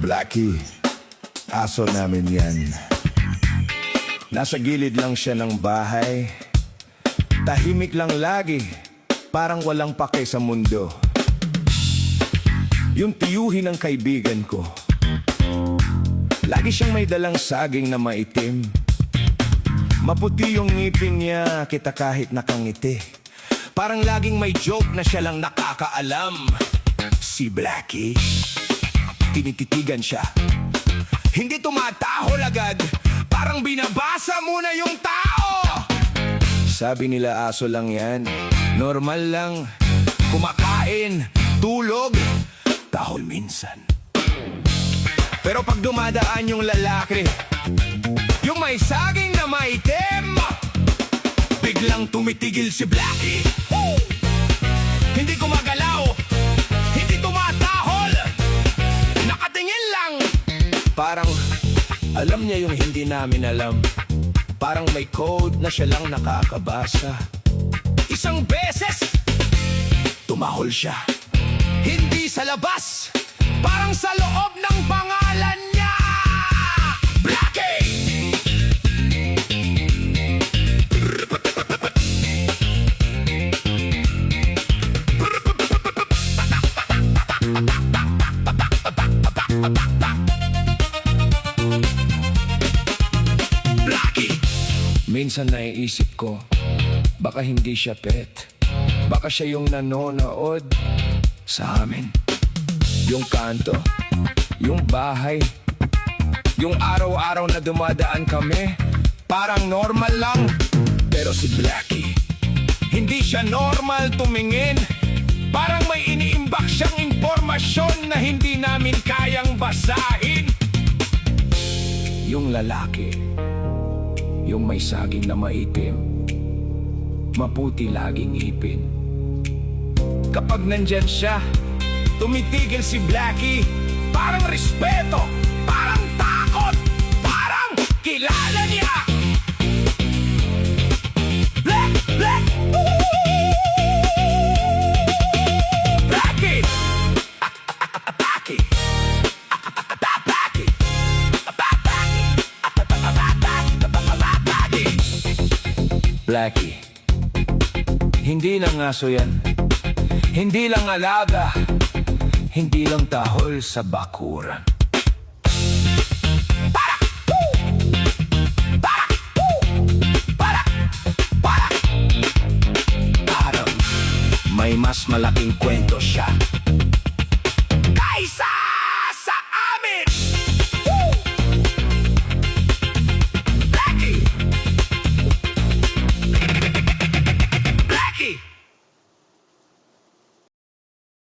Blackie, aso namin yan. Nasa gilid lang siya ng bahay. Tahimik lang lagi, parang walang pake sa mundo. Yung tiyuhin ng kaibigan ko, lagi siyang may dalang saging na maitim. Maputi yung ngipin niya, kita kahit nakangiti. Parang laging may joke na siya lang nakakaalam. Si Blackie, tinititigan siya, hindi tumatahol agad, parang binabasa muna yung tao. Sabi nila aso lang yan, normal lang, kumakain, tulog, tahol minsan. Pero pag dumadaan yung lalaki, yung may saging na maitim, biglang tumitigil si Blackie. Hindi gumagalaw, hindi tumatahol, nakatingin lang. Parang alam niya yung hindi namin alam. Parang may code na siya lang nakakabasa. Isang beses, tumahol siya. Hindi sa labas, parang sa loob ng pangalan niya. Blackie! Blackie! Minsan naiisip ko, baka hindi siya pet. Baka siya yung nanonood sa amin. Yung kanto, yung bahay, yung araw-araw na dumadaan kami, parang normal lang. Pero si Blackie, hindi siya normal tumingin. Parang may iniimbak siyang impormasyon na hindi namin kayang basahin. Yung lalaki, yung may saging na maitim, maputi laging ngipin. Kapag nandyan siya, tumitigil si Blackie. Parang respeto, parang takot, parang kilala niya. Black, Black, Blackie, Blackie, Blackie, hindi lang aso yan, hindi lang alaga, hindi lang tahol sa bakuran. Parang may mas malaking kwento siya kaysa